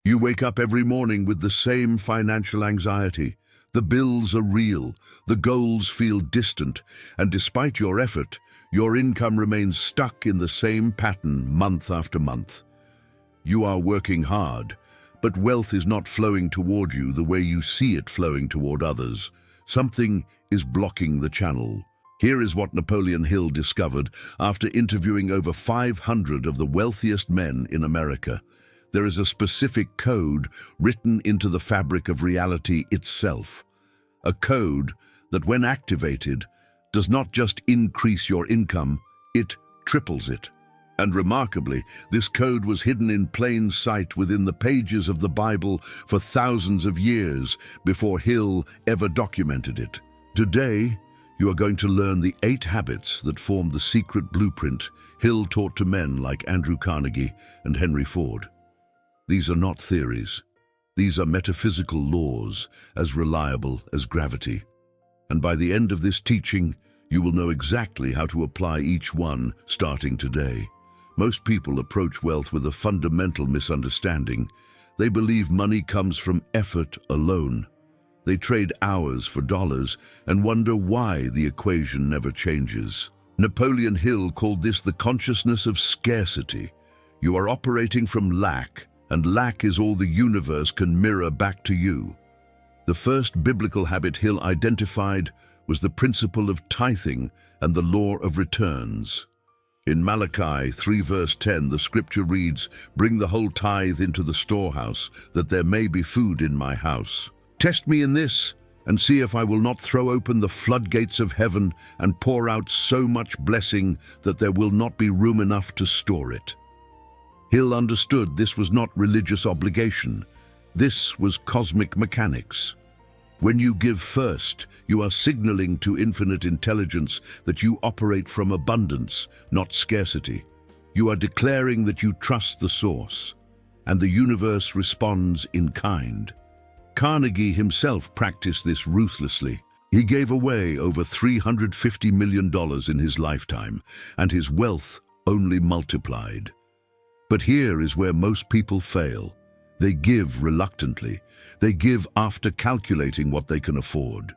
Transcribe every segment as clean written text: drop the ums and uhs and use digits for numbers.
You wake up every morning with the same financial anxiety. The bills are real, the goals feel distant, and despite your effort, your income remains stuck in the same pattern month after month. You are working hard, but wealth is not flowing toward you the way you see it flowing toward others. Something is blocking the channel. Here is what Napoleon Hill discovered after interviewing over 500 of the wealthiest men in America. There is a specific code written into the fabric of reality itself. A code that, when activated, does not just increase your income, it triples it. And remarkably, this code was hidden in plain sight within the pages of the Bible for thousands of years before Hill ever documented it. Today, you are going to learn the 8 habits that form the secret blueprint Hill taught to men like Andrew Carnegie and Henry Ford. These are not theories. These are metaphysical laws, as reliable as gravity. And by the end of this teaching, you will know exactly how to apply each one starting today. Most people approach wealth with a fundamental misunderstanding. They believe money comes from effort alone. They trade hours for dollars and wonder why the equation never changes. Napoleon Hill called this the consciousness of scarcity. You are operating from lack, and lack is all the universe can mirror back to you. The first biblical habit Hill identified was the principle of tithing and the law of returns. In Malachi 3 verse 10, the scripture reads, "Bring the whole tithe into the storehouse, that there may be food in my house. Test me in this, and see if I will not throw open the floodgates of heaven and pour out so much blessing that there will not be room enough to store it." Hill understood this was not religious obligation. This was cosmic mechanics. When you give first, you are signaling to infinite intelligence that you operate from abundance, not scarcity. You are declaring that you trust the source, and the universe responds in kind. Carnegie himself practiced this ruthlessly. He gave away over $350 million in his lifetime, and his wealth only multiplied. But here is where most people fail. They give reluctantly. They give after calculating what they can afford.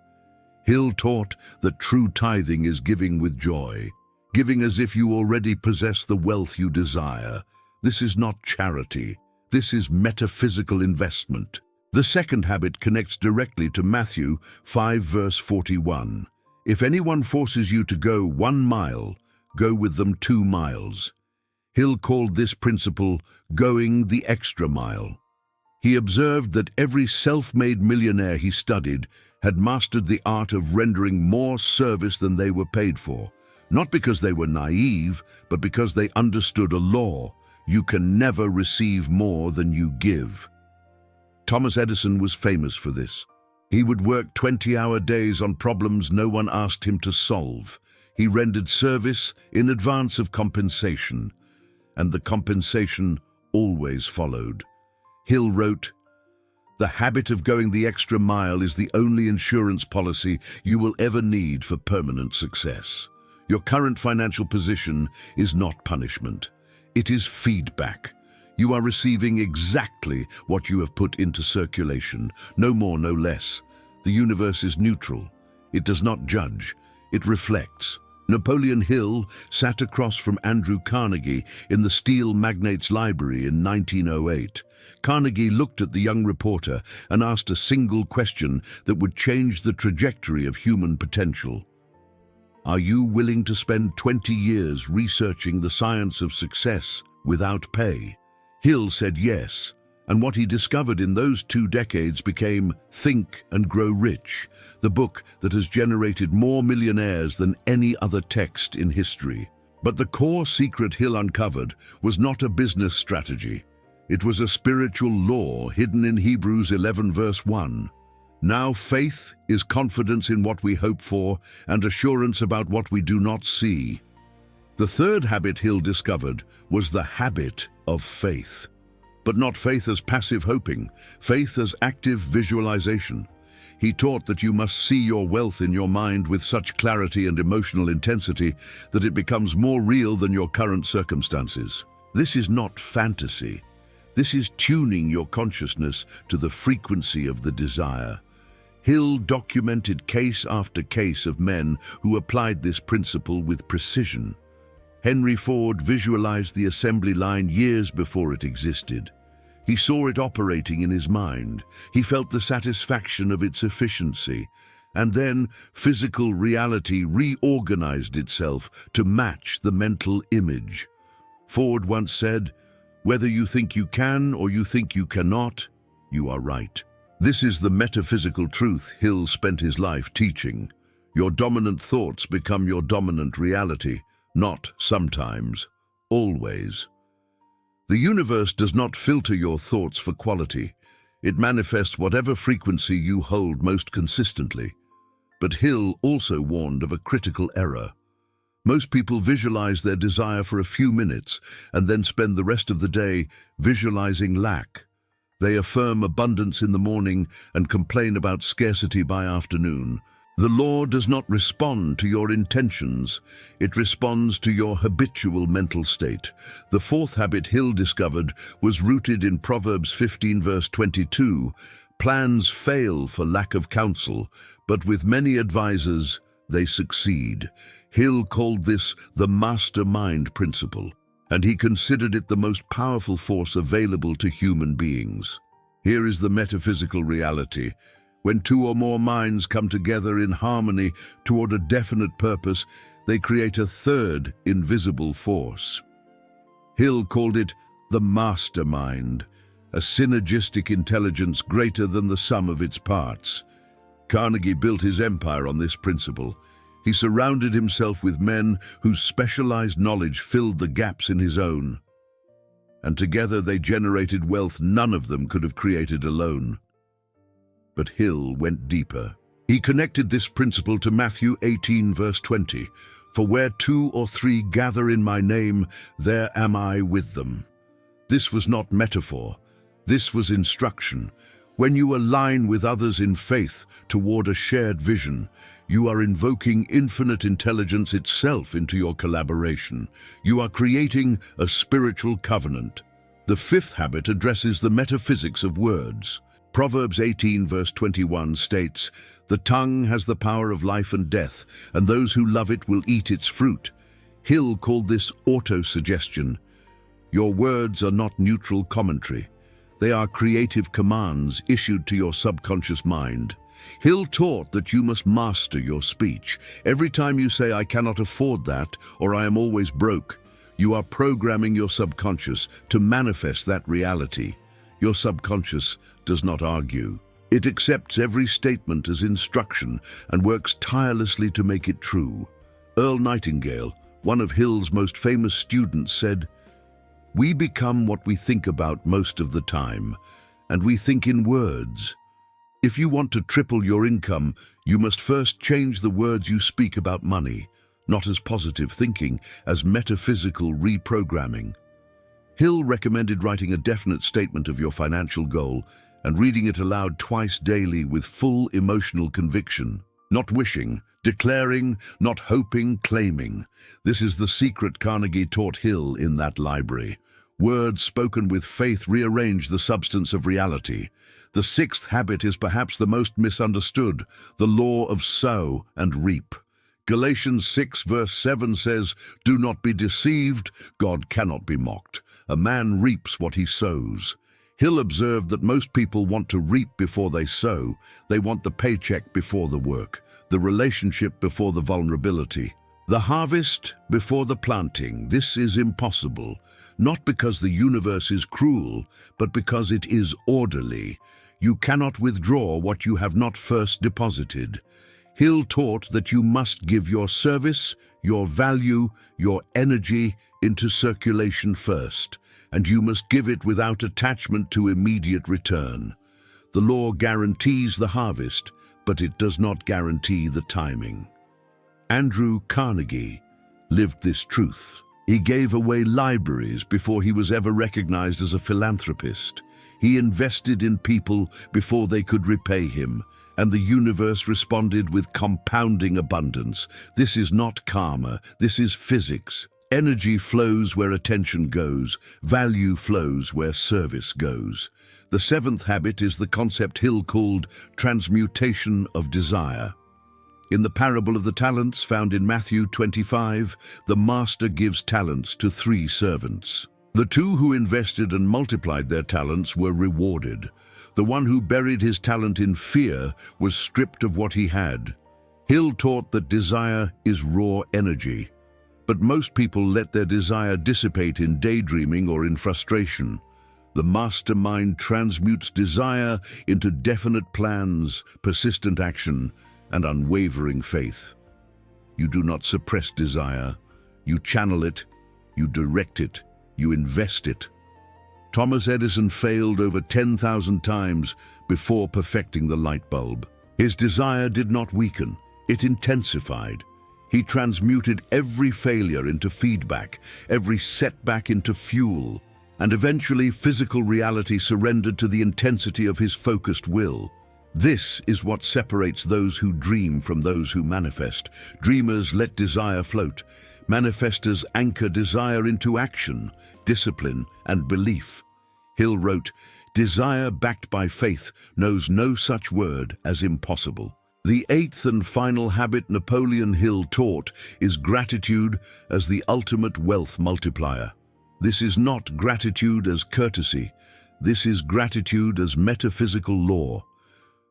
Hill taught that true tithing is giving with joy, giving as if you already possess the wealth you desire. This is not charity. This is metaphysical investment. The second habit connects directly to Matthew 5 verse 41. If anyone forces you to go 1 mile, go with them 2 miles. Hill called this principle going the extra mile. He observed that every self-made millionaire he studied had mastered the art of rendering more service than they were paid for, not because they were naive, but because they understood a law: you can never receive more than you give. Thomas Edison was famous for this. He would work 20-hour days on problems no one asked him to solve. He rendered service in advance of compensation, and the compensation always followed. Hill wrote, "The habit of going the extra mile is the only insurance policy you will ever need for permanent success. Your current financial position is not punishment. It is feedback. You are receiving exactly what you have put into circulation, no more, no less. The universe is neutral. It does not judge. It reflects." Napoleon Hill sat across from Andrew Carnegie in the steel magnate's library in 1908. Carnegie looked at the young reporter and asked a single question that would change the trajectory of human potential. "Are you willing to spend 20 years researching the science of success without pay?" Hill said yes, and what he discovered in those 2 decades became Think and Grow Rich, the book that has generated more millionaires than any other text in history. But the core secret Hill uncovered was not a business strategy. It was a spiritual law hidden in Hebrews 11 verse 1. Now faith is confidence in what we hope for and assurance about what we do not see. The third habit Hill discovered was the habit of faith. But not faith as passive hoping, faith as active visualization. He taught that you must see your wealth in your mind with such clarity and emotional intensity that it becomes more real than your current circumstances. This is not fantasy. This is tuning your consciousness to the frequency of the desire. Hill documented case after case of men who applied this principle with precision. Henry Ford visualized the assembly line years before it existed. He saw it operating in his mind. He felt the satisfaction of its efficiency. And then physical reality reorganized itself to match the mental image. Ford once said, "Whether you think you can or you think you cannot, you are right." This is the metaphysical truth Hill spent his life teaching. Your dominant thoughts become your dominant reality, not sometimes, always. The universe does not filter your thoughts for quality. It manifests whatever frequency you hold most consistently. But Hill also warned of a critical error. Most people visualize their desire for a few minutes and then spend the rest of the day visualizing lack. They affirm abundance in the morning and complain about scarcity by afternoon. The law does not respond to your intentions. It responds to your habitual mental state. The fourth habit Hill discovered was rooted in Proverbs 15 verse 22. Plans fail for lack of counsel, but with many advisors, they succeed. Hill called this the Mastermind principle, and he considered it the most powerful force available to human beings. Here is the metaphysical reality. When two or more minds come together in harmony toward a definite purpose, they create a third invisible force. Hill called it the Mastermind, a synergistic intelligence greater than the sum of its parts. Carnegie built his empire on this principle. He surrounded himself with men whose specialized knowledge filled the gaps in his own. And together they generated wealth none of them could have created alone. But Hill went deeper. He connected this principle to Matthew 18 verse 20. For where two or three gather in my name, there am I with them. This was not metaphor. This was instruction. When you align with others in faith toward a shared vision, you are invoking infinite intelligence itself into your collaboration. You are creating a spiritual covenant. The fifth habit addresses the metaphysics of words. Proverbs 18 verse 21 states, "The tongue has the power of life and death, and those who love it will eat its fruit." Hill called this autosuggestion. Your words are not neutral commentary. They are creative commands issued to your subconscious mind. Hill taught that you must master your speech. Every time you say, "I cannot afford that," or "I am always broke," you are programming your subconscious to manifest that reality. Your subconscious does not argue. It accepts every statement as instruction and works tirelessly to make it true. Earl Nightingale, one of Hill's most famous students, said, "We become what we think about most of the time, and we think in words. If you want to triple your income, you must first change the words you speak about money, not as positive thinking, as metaphysical reprogramming." Hill recommended writing a definite statement of your financial goal and reading it aloud twice daily with full emotional conviction. Not wishing, declaring, not hoping, claiming. This is the secret Carnegie taught Hill in that library. Words spoken with faith rearrange the substance of reality. The sixth habit is perhaps the most misunderstood, the law of sow and reap. Galatians 6 verse 7 says, "Do not be deceived, God cannot be mocked. A man reaps what he sows." Hill observed that most people want to reap before they sow. They want the paycheck before the work, the relationship before the vulnerability, the harvest before the planting. This is impossible, not because the universe is cruel, but because it is orderly. You cannot withdraw what you have not first deposited. Hill taught that you must give your service, your value, your energy into circulation first, and you must give it without attachment to immediate return. The law guarantees the harvest, but it does not guarantee the timing. Andrew Carnegie lived this truth. He gave away libraries before he was ever recognized as a philanthropist. He invested in people before they could repay him, and the universe responded with compounding abundance. This is not karma, this is physics. Energy flows where attention goes. Value flows where service goes. The seventh habit is the concept Hill called Transmutation of Desire. In the parable of the talents found in Matthew 25, the master gives talents to 3 servants. The 2 who invested and multiplied their talents were rewarded. The one who buried his talent in fear was stripped of what he had. Hill taught that desire is raw energy, but most people let their desire dissipate in daydreaming or in frustration. The mastermind transmutes desire into definite plans, persistent action, and unwavering faith. You do not suppress desire. You channel it, you direct it, you invest it. Thomas Edison failed over 10,000 times before perfecting the light bulb. His desire did not weaken, it intensified. He transmuted every failure into feedback, every setback into fuel, and eventually physical reality surrendered to the intensity of his focused will. This is what separates those who dream from those who manifest. Dreamers let desire float. Manifestors anchor desire into action, discipline, and belief. Hill wrote, "Desire backed by faith knows no such word as impossible." The 8th and final habit Napoleon Hill taught is gratitude as the ultimate wealth multiplier. This is not gratitude as courtesy. This is gratitude as metaphysical law.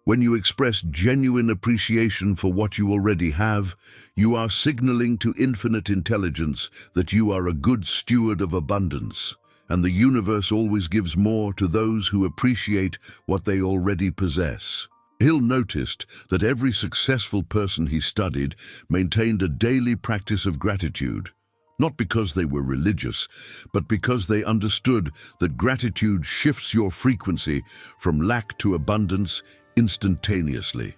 When you express genuine appreciation for what you already have, you are signaling to infinite intelligence that you are a good steward of abundance, and the universe always gives more to those who appreciate what they already possess. Hill noticed that every successful person he studied maintained a daily practice of gratitude, not because they were religious, but because they understood that gratitude shifts your frequency from lack to abundance instantaneously.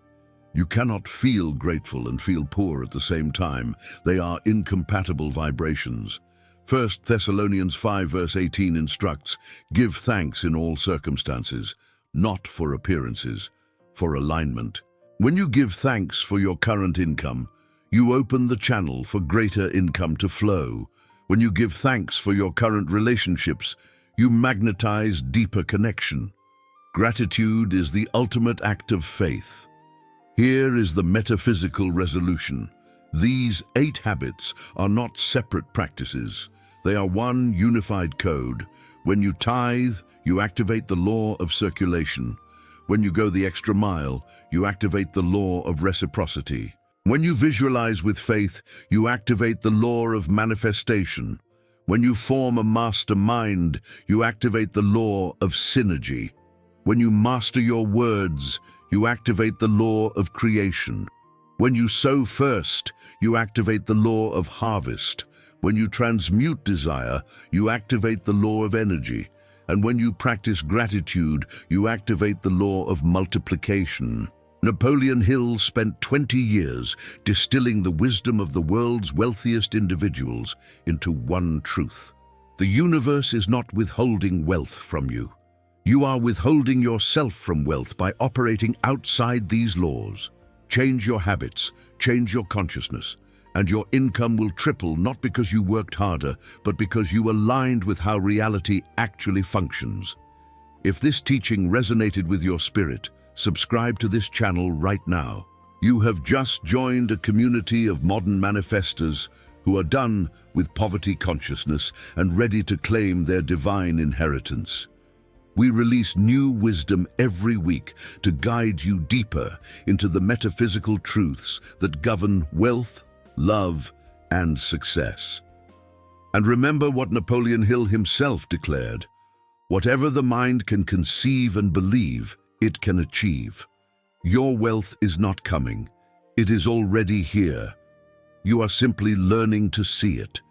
You cannot feel grateful and feel poor at the same time. They are incompatible vibrations. 1 Thessalonians 5 verse 18 instructs, "Give thanks in all circumstances, not for appearances, for alignment." When you give thanks for your current income, you open the channel for greater income to flow. When you give thanks for your current relationships, you magnetize deeper connection. Gratitude is the ultimate act of faith. Here is the metaphysical resolution. These 8 habits are not separate practices. They are one unified code. When you tithe, you activate the law of circulation. When you go the extra mile, you activate the law of reciprocity. When you visualize with faith, you activate the law of manifestation. When you form a mastermind, you activate the law of synergy. When you master your words, you activate the law of creation. When you sow first, you activate the law of harvest. When you transmute desire, you activate the law of energy. And when you practice gratitude, you activate the law of multiplication. Napoleon Hill spent 20 years distilling the wisdom of the world's wealthiest individuals into one truth. The universe is not withholding wealth from you. You are withholding yourself from wealth by operating outside these laws. Change your habits, change your consciousness, and your income will triple not because you worked harder, but because you aligned with how reality actually functions. If this teaching resonated with your spirit, subscribe to this channel right now. You have just joined a community of modern manifestors who are done with poverty consciousness and ready to claim their divine inheritance. We release new wisdom every week to guide you deeper into the metaphysical truths that govern wealth, love, and success. And remember what Napoleon Hill himself declared: whatever the mind can conceive and believe, it can achieve. Your wealth is not coming. It is already here. You are simply learning to see it.